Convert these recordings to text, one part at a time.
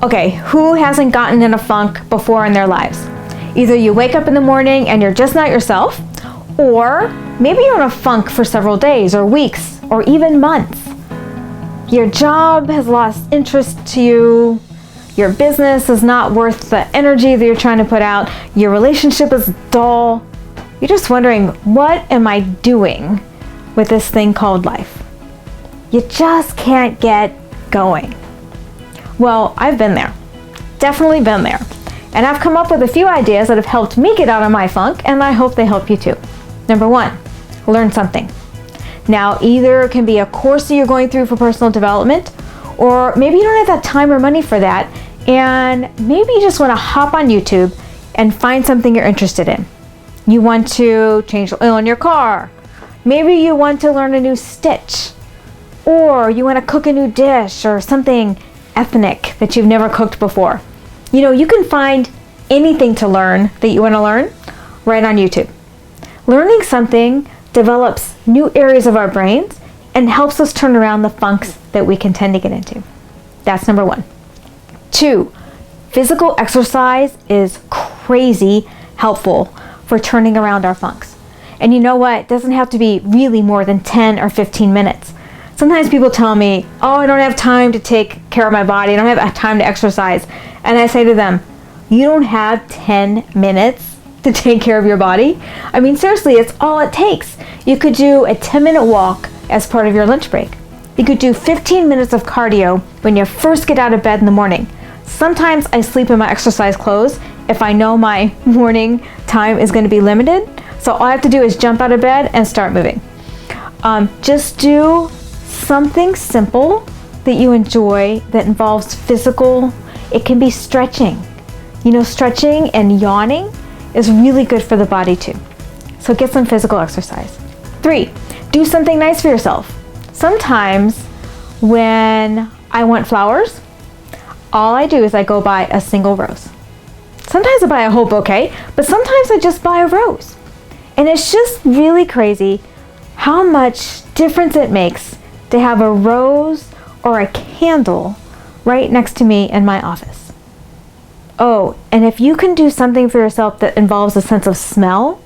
Okay, who hasn't gotten in a funk before in their lives? Either you wake up in the morning and you're just not yourself, or maybe you're in a funk for several days or weeks or even months. Your job has lost interest to you. Your business is not worth the energy that you're trying to put out. Your relationship is dull. You're just wondering, what am I doing with this thing called life? You just can't get going. Well, I've been there. Definitely been there. And I've come up with a few ideas that have helped me get out of my funk, and I hope they help you too. Number one, learn something. Now, either it can be a course that you're going through for personal development, or maybe you don't have that time or money for that, and maybe you just want to hop on YouTube and find something you're interested in. You want to change the oil in your car. Maybe you want to learn a new stitch, or you want to cook a new dish or something ethnic that you've never cooked before. You know, you can find anything to learn that you want to learn right on YouTube. Learning something develops new areas of our brains and helps us turn around the funks that we can tend to get into. That's number one. Two, physical exercise is crazy helpful for turning around our funks. And you know what? It doesn't have to be really more than 10 or 15 minutes. Sometimes people tell me, oh, I don't have time to take care of my body. I don't have time to exercise. And I say to them, you don't have 10 minutes to take care of your body? I mean, seriously, it's all it takes. You could do a 10-minute walk as part of your lunch break. You could do 15 minutes of cardio when you first get out of bed in the morning. Sometimes I sleep in my exercise clothes if I know my morning time is going to be limited. So all I have to do is jump out of bed and start moving. Just do something simple that you enjoy that involves physical. It can be stretching. You know, stretching and yawning is really good for the body too. So get some physical exercise. 3, do something nice for yourself. Sometimes when I want flowers, all I do is I go buy a single rose. Sometimes I buy a whole bouquet, but sometimes I just buy a rose. And it's just really crazy how much difference it makes to have a rose or a candle right next to me in my office. Oh, and if you can do something for yourself that involves a sense of smell,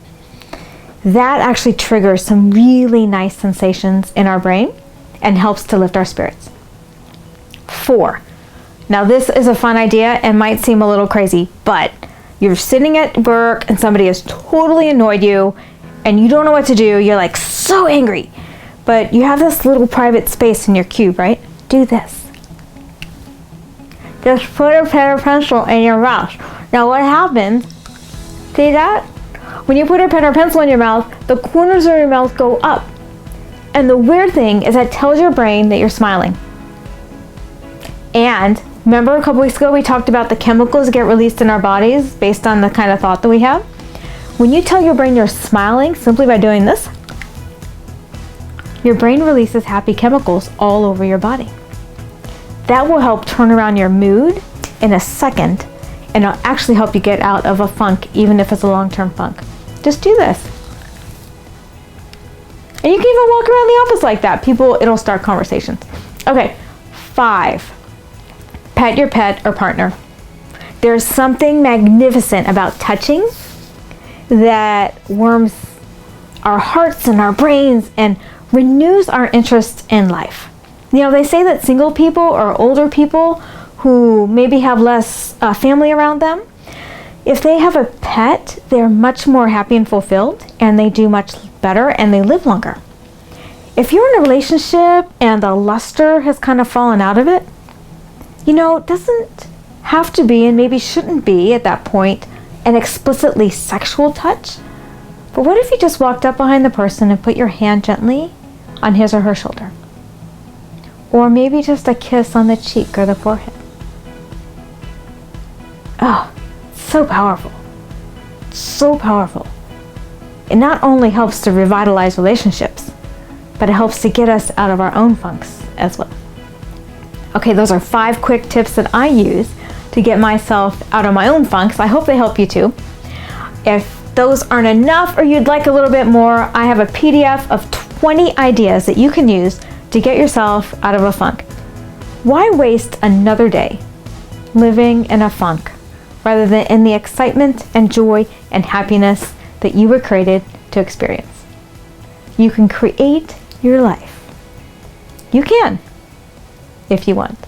that actually triggers some really nice sensations in our brain and helps to lift our spirits. 4, now this is a fun idea and might seem a little crazy, but you're sitting at work and somebody has totally annoyed you and you don't know what to do. You're like so angry, but you have this little private space in your cube, right? Do this. Just put a pen or pencil in your mouth. Now what happens, see that? When you put a pen or pencil in your mouth, the corners of your mouth go up. And the weird thing is that tells your brain that you're smiling. And remember a couple weeks ago we talked about the chemicals that get released in our bodies based on the kind of thought that we have? When you tell your brain you're smiling simply by doing this, your brain releases happy chemicals all over your body. That will help turn around your mood in a second, and it'll actually help you get out of a funk, even if it's a long-term funk. Just do this. And you can even walk around the office like that. It'll start conversations. Okay, 5, pet your pet or partner. There's something magnificent about touching that warms our hearts and our brains and renews our interest in life. You know, they say that single people or older people who maybe have less family around them, if they have a pet, they're much more happy and fulfilled, and they do much better and they live longer. If you're in a relationship and the luster has kind of fallen out of it, you know, it doesn't have to be and maybe shouldn't be at that point an explicitly sexual touch. But what if you just walked up behind the person and put your hand gently on his or her shoulder? Or maybe just a kiss on the cheek or the forehead. Oh, so powerful. So powerful. It not only helps to revitalize relationships, but it helps to get us out of our own funks as well. Okay, those are 5 quick tips that I use to get myself out of my own funks. I hope they help you too. If those aren't enough or you'd like a little bit more, I have a PDF of 20 ideas that you can use to get yourself out of a funk. Why waste another day living in a funk rather than in the excitement and joy and happiness that you were created to experience. You can create your life. You can, if you want.